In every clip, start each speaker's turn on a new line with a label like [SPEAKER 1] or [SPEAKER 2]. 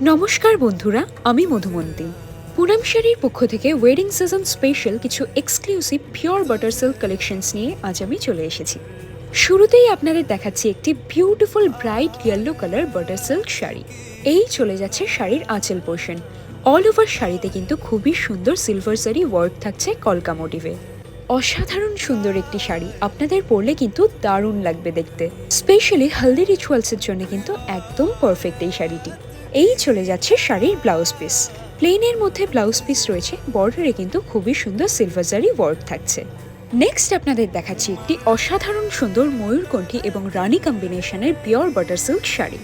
[SPEAKER 1] নমস্কার বন্ধুরা, আমি মধুমন্তী। পুনাম শাড়ির পক্ষ থেকে ওয়েডিং সিজন স্পেশাল কিছু exclusive pure butter silk collections নিয়ে আজ আমি চলে এসেছি। শুরুতেই আপনাদের দেখাচ্ছি একটি beautiful bright yellow colour butter silk শাড়ি। এই চলে যাচ্ছে শাড়ির আঁচল পোর্শন। অল ওভার শাড়িতে কিন্তু খুবই সুন্দর সিলভার জারি ওয়ার্ক থাকছে কলকা মোটিভে। অসাধারণ সুন্দর একটি শাড়ি, আপনাদের পরলে কিন্তু দারুণ লাগবে দেখতে। স্পেশালি হলদি রিচুয়ালসের জন্য কিন্তু একদম পারফেক্ট এই শাড়িটি। এই চলে যাচ্ছে শাড়ির ব্লাউজ পিস। প্লেনের মধ্যে ব্লাউজ পিস রয়েছে, বর্ডারে কিন্তু খুবই সুন্দর সিলভার জারি ওয়ার্ক থাকছে। নেক্সট আপনাদের দেখাচ্ছি একটি অসাধারণ সুন্দর ময়ূরকণ্ঠী এবং রানী কম্বিনেশনের পিওর বাটার সিল্ক শাড়ি।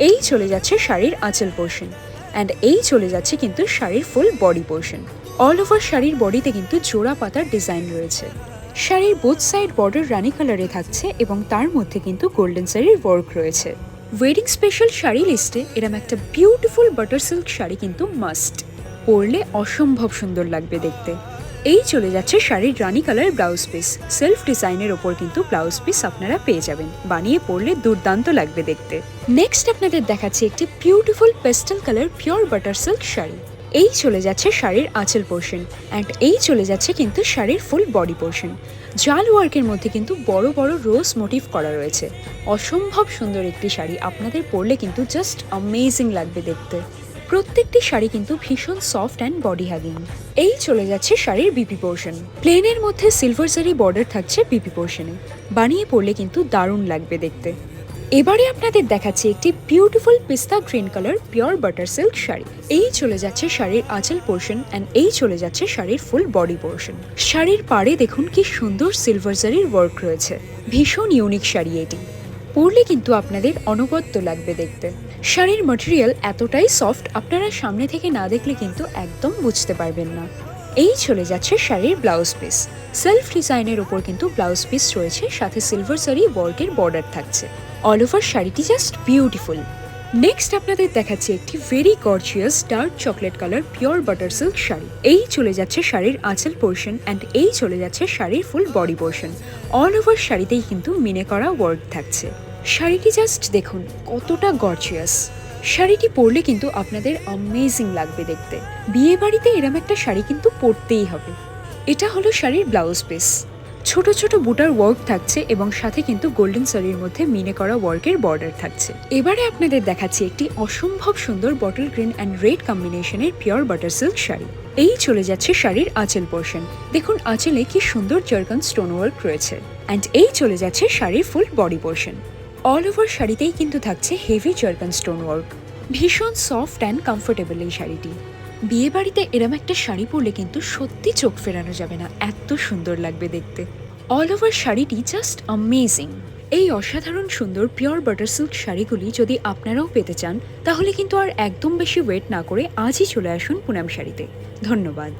[SPEAKER 1] এই চলে যাচ্ছে শাড়ির আঁচল পোর্শন অ্যান্ড এই চলে যাচ্ছে কিন্তু শাড়ির full body portion. All over শাড়ির বডিতে কিন্তু জোড়া পাতার ডিজাইন রয়েছে। শাড়ির বোথ সাইড বর্ডার রানী কালারে থাকছে এবং তার মধ্যে কিন্তু গোল্ডেন জারির ওয়ার্ক রয়েছে। ওয়েডিং স্পেশাল শাড়ি লিস্টে এরম একটা বিউটিফুল বাটার সিল্ক শাড়ি কিন্তু মাস্ট, পরলে অসম্ভব সুন্দর লাগবে দেখতে। এই চলে যাচ্ছে শাড়ির রানী কালার ব্লাউজ পিস। সেলফ ডিজাইনের ওপর কিন্তু ব্লাউজ পিস আপনারা পেয়ে যাবেন, বানিয়ে পরলে দুর্দান্ত লাগবে দেখতে। নেক্সট আপনাদের দেখাচ্ছি একটি beautiful pastel colour pure butter silk শাড়ি। এই চলে যাচ্ছে শাড়ির আঁচল পোর্শন অ্যান্ড এই চলে যাচ্ছে কিন্তু শাড়ির ফুল বডি পোর্শন। জাল ওয়ার্কের মধ্যে কিন্তু বড় বড় রোজ মোটিভ করা রয়েছে। অসম্ভব সুন্দর একটি শাড়ি, আপনাদের পরলে কিন্তু জাস্ট অ্যামেজিং লাগবে দেখতে। প্রত্যেকটি শাড়ি কিন্তু ভীষণ সফট অ্যান্ড বডি হাগিং। এই চলে যাচ্ছে শাড়ির বিপি পোর্শন। প্লেনের মধ্যে সিলভার জারি বর্ডার থাকছে বিপি পোর্শনে, বানিয়ে পরলে কিন্তু দারুণ লাগবে দেখতে। এবারে আপনাদের দেখাচ্ছি একটি বিউটিফুল পিস্তা green colour pure butter silk শাড়ি। এই চলে যাচ্ছে শাড়ির আঁচল পোর্শন অ্যান্ড এই চলে যাচ্ছে শাড়ির ফুল বডি পোর্শন। শাড়ির পাড়ে দেখুন কি সুন্দর সিলভার জারির ওয়ার্ক রয়েছে। ভীষণ ইউনিক শাড়ি এটি, পরলে কিন্তু আপনাদের অনবদ্য লাগবে দেখতে। শাড়ির ম্যাটেরিয়াল এতটাই সফট, আপনারা সামনে থেকে না দেখলে কিন্তু একদম বুঝতে পারবেন না। এই চলে যাচ্ছে শাড়ির ব্লাউজ পিস। সেলফ ডিজাইনের ওপর কিন্তু ব্লাউজ পিস রয়েছে, সাথে সিলভার জারি ওয়ার্কের বর্ডার থাকছে। অল ওভার শাড়িটি জাস্ট বিউটিফুল। নেক্সট আপনাদের দেখাচ্ছি একটি very gorgeous dark chocolate colour pure butter silk শাড়ি। এই চলে যাচ্ছে শাড়ির আঁচল পোর্শন অ্যান্ড এই চলে যাচ্ছে শাড়ির full body portion. All over শাড়িতেই কিন্তু মিনে করা ওয়ার্ক থাকছে। শাড়িটি জাস্ট দেখুন কতটা গর্জিয়াস। শাড়িটি পরলে কিন্তু আপনাদের অ্যামেজিং লাগবে দেখতে। বিয়ে বাড়িতে এরম একটা শাড়ি কিন্তু পরতেই হবে। এটা হলো শাড়ির ব্লাউজ পিস। ছোট ছোট বুটার ওয়ার্ক থাকছে এবং সাথে কিন্তু গোল্ডেন শাড়ির মধ্যে মিনে করা ওয়ার্কের বর্ডার থাকছে। এবারে আপনাদের দেখাচ্ছি একটি অসম্ভব সুন্দর বটল গ্রিন অ্যান্ড রেড কম্বিনেশনের পিওর বাটার সিল্ক শাড়ি। এই চলে যাচ্ছে শাড়ির আঁচল পোর্শন। দেখুন আঁচলে কি সুন্দর জারকান স্টোন ওয়ার্ক রয়েছে অ্যান্ড এই চলে যাচ্ছে শাড়ির full body portion. All over শাড়িতেই কিন্তু থাকছে হেভি জারকান স্টোন ওয়ার্ক। ভীষণ সফট অ্যান্ড কমফোর্টেবল এই শাড়িটি। বিয়ে বাড়িতে এরম একটা শাড়ি পরলে কিন্তু সত্যি চোখ ফেরানো যাবে না, এত সুন্দর লাগবে দেখতে। অল ওভার শাড়িটি জাস্ট অ্যামেজিং। এই অসাধারণ সুন্দর পিওর বাটার সিল্ক শাড়িগুলি যদি আপনারাও পেতে চান, তাহলে কিন্তু আর একদম বেশি ওয়েট না করে আজই চলে আসুন পুনাম শাড়িতে। ধন্যবাদ।